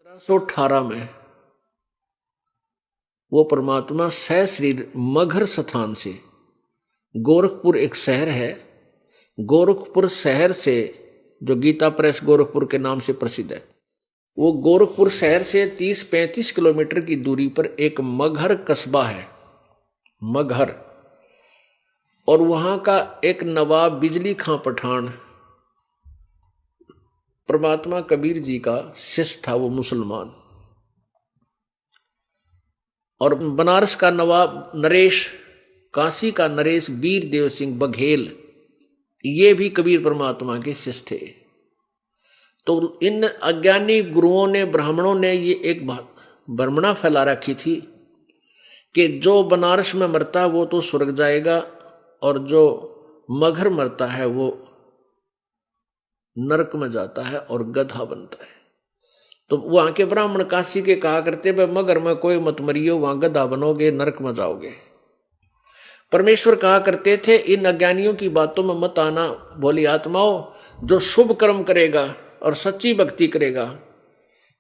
1718 में वो परमात्मा सहशरीर मगहर स्थान से, गोरखपुर एक शहर है, गोरखपुर शहर से, जो गीता प्रेस गोरखपुर के नाम से प्रसिद्ध है, वो गोरखपुर शहर से 30-35 किलोमीटर की दूरी पर एक मगहर कस्बा है, मगहर। और वहां का एक नवाब बिजली खां पठान परमात्मा कबीर जी का शिष्य था, वो मुसलमान। और बनारस का नवाब नरेश, काशी का नरेश वीर देव सिंह बघेल, ये भी कबीर परमात्मा के शिष्य थे। तो इन अज्ञानी गुरुओं ने, ब्राह्मणों ने ये एक भ्रमणा फैला रखी थी कि जो बनारस में मरता है वो तो स्वर्ग जाएगा, और जो मगहर मरता है वो नरक में जाता है और गधा बनता है। तो वहां के ब्राह्मण काशी के कहा करते, भाई मगर में कोई मत मरियो, वहां गधा बनोगे, नरक में जाओगे। परमेश्वर कहा करते थे, इन अज्ञानियों की बातों में मत आना, बोली आत्माओं, जो शुभ कर्म करेगा और सच्ची भक्ति करेगा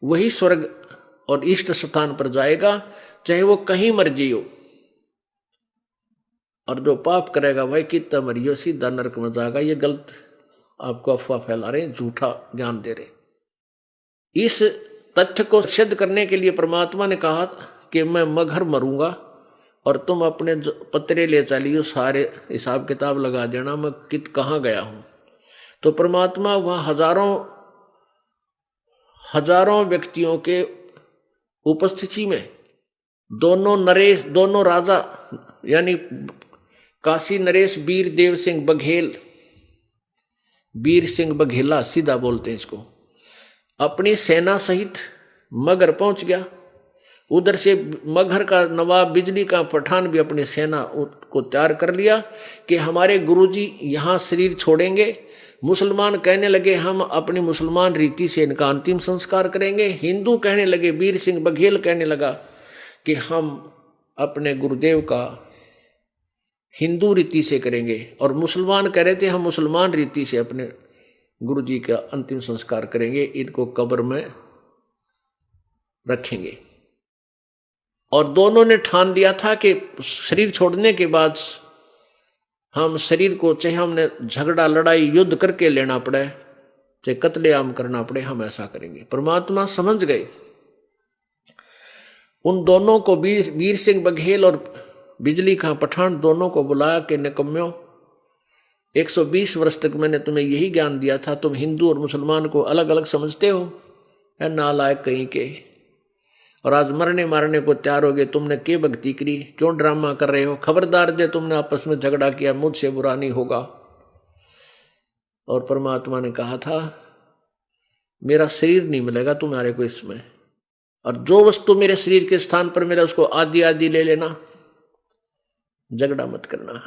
वही स्वर्ग और इष्ट स्थान पर जाएगा, चाहे वो कहीं मर्जी हो। और जो पाप करेगा भाई कितना मरियो, सीधा नरक में जाएगा। ये गलत आपको अफवाह फैला रहे, झूठा ज्ञान दे रहे। इस तथ्य को सिद्ध करने के लिए परमात्मा ने कहा कि मैं मगहर मरूंगा और तुम अपने पत्रे ले चलियो, सारे हिसाब किताब लगा देना मैं कहाँ गया हूं। तो परमात्मा वह हजारों व्यक्तियों के उपस्थिति में दोनों राजा यानी काशी नरेश वीर देव सिंह बघेल, वीर सिंह बघेला सीधा बोलते हैं इसको, अपनी सेना सहित मगहर पहुंच गया। उधर से मगहर का नवाब बिजली का पठान भी अपनी सेना को तैयार कर लिया कि हमारे गुरुजी यहां शरीर छोड़ेंगे। मुसलमान कहने लगे हम अपनी मुसलमान रीति से इनका अंतिम संस्कार करेंगे। हिंदू कहने लगे, वीर सिंह बघेल कहने लगा कि हम अपने गुरुदेव का हिंदू रीति से करेंगे, और मुसलमान कह रहे थे हम मुसलमान रीति से अपने गुरुजी का अंतिम संस्कार करेंगे, इनको कब्र में रखेंगे। और दोनों ने ठान लिया था कि शरीर छोड़ने के बाद हम शरीर को, चाहे हमने झगड़ा लड़ाई युद्ध करके लेना पड़े, चाहे कत्लेआम करना पड़े, हम ऐसा करेंगे। परमात्मा समझ गए। उन दोनों को, वीर सिंह बघेल और बिजली खां पठान, दोनों को बुलाया कि निकम्म्यो, 120 वर्ष तक मैंने तुम्हें यही ज्ञान दिया था, तुम हिंदू और मुसलमान को अलग अलग समझते हो, या नालायक कहीं के, और आज मरने मारने को तैयार हो गए। तुमने क्या भक्ति करी, क्यों ड्रामा कर रहे हो? खबरदार जे तुमने आपस में झगड़ा किया, मुझसे बुरा नहीं होगा। और परमात्मा ने कहा था मेरा शरीर नहीं मिलेगा तुम्हारे को इसमें, और जो वस्तु मेरे शरीर के स्थान पर मेरा, उसको आदि आदि ले लेना, झगड़ा मत करना।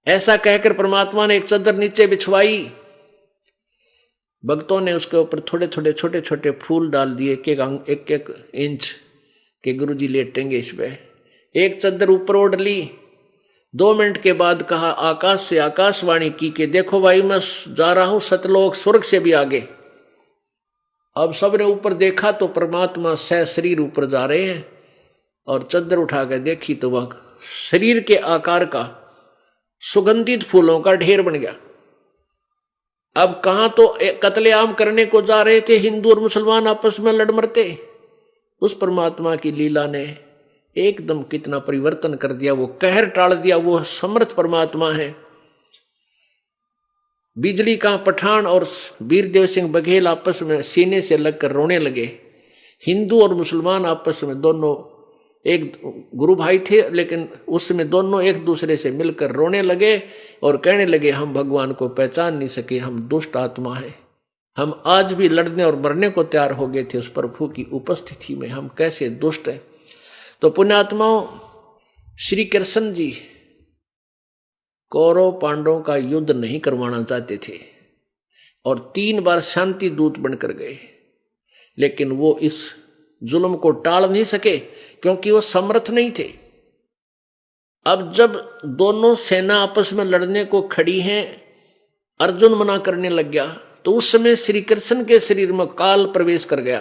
ऐसा कहकर परमात्मा ने एक चादर नीचे बिछवाई। भक्तों ने उसके ऊपर थोड़े थोड़े छोटे छोटे फूल डाल दिए, एक इंच के गुरुजी लेटेंगे इस पे। एक चादर ऊपर ओढ़ ली। 2 मिनट के बाद कहा, आकाश से आकाशवाणी की कि देखो भाई मैं जा रहा हूं सतलोक, स्वर्ग से भी आगे। अब सबने ऊपर देखा तो परमात्मा सह शरीर ऊपर जा रहे हैं, और चादर उठा कर देखी तो वह शरीर के आकार का सुगंधित फूलों का ढेर बन गया। अब कहां तो कत्लेआम करने को जा रहे थे हिंदू और मुसलमान, आपस में लड़ मरते। उस परमात्मा की लीला ने एकदम कितना परिवर्तन कर दिया, वो कहर टाल दिया। वो समर्थ परमात्मा है। बिजली का पठान और वीरदेव सिंह बघेल आपस में सीने से लगकर रोने लगे। हिंदू और मुसलमान आपस में दोनों एक गुरु भाई थे, लेकिन उसमें दोनों एक दूसरे से मिलकर रोने लगे और कहने लगे हम भगवान को पहचान नहीं सके, हम दुष्ट आत्मा है, हम आज भी लड़ने और मरने को तैयार हो गए थे उस प्रभु की उपस्थिति में, हम कैसे दुष्ट हैं। तो पुण्यात्माओं, श्री कृष्ण जी कौरव पांडवों का युद्ध नहीं करवाना चाहते थे और 3 बार शांति दूत बनकर गए, लेकिन वो इस जुल्म को टाल नहीं सके क्योंकि वो समर्थ नहीं थे। अब जब दोनों सेना आपस में लड़ने को खड़ी हैं, अर्जुन मना करने लग गया, तो उस समय श्री कृष्ण के शरीर में काल प्रवेश कर गया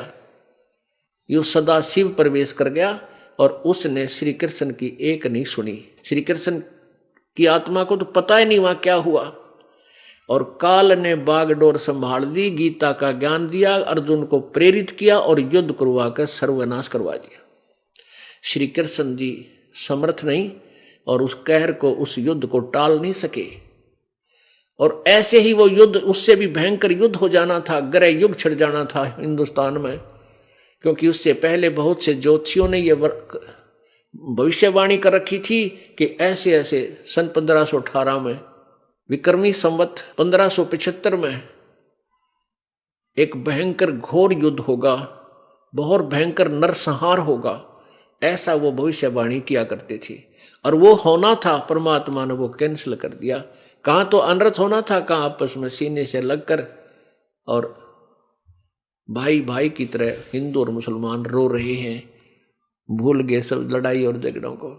यो सदाशिव प्रवेश कर गया और उसने श्री कृष्ण की एक नहीं सुनी। श्री कृष्ण की आत्मा को तो पता ही नहीं वहां क्या हुआ। और काल ने बागडोर संभाल दी, गीता का ज्ञान दिया, अर्जुन को प्रेरित किया और युद्ध करवा कर सर्वनाश करवा दिया। श्री कृष्ण जी समर्थ नहीं और उस कहर को, उस युद्ध को टाल नहीं सके। और ऐसे ही वो युद्ध, उससे भी भयंकर युद्ध हो जाना था, ग्रह युग छिड़ जाना था हिंदुस्तान में, क्योंकि उससे पहले बहुत से ज्योतिषियों ने ये भविष्यवाणी कर रखी थी कि ऐसे ऐसे सन 1518 में, विक्रमी संवत 1575 में एक भयंकर घोर युद्ध होगा, बहुत भयंकर नरसंहार होगा, ऐसा वो भविष्यवाणी किया करते थे। और वो होना था, परमात्मा ने वो कैंसिल कर दिया। कहाँ तो अनर्थ होना था, कहाँ आपस में सीने से लगकर और भाई भाई की तरह हिंदू और मुसलमान रो रहे हैं, भूल गए सब लड़ाई और झगड़ों को।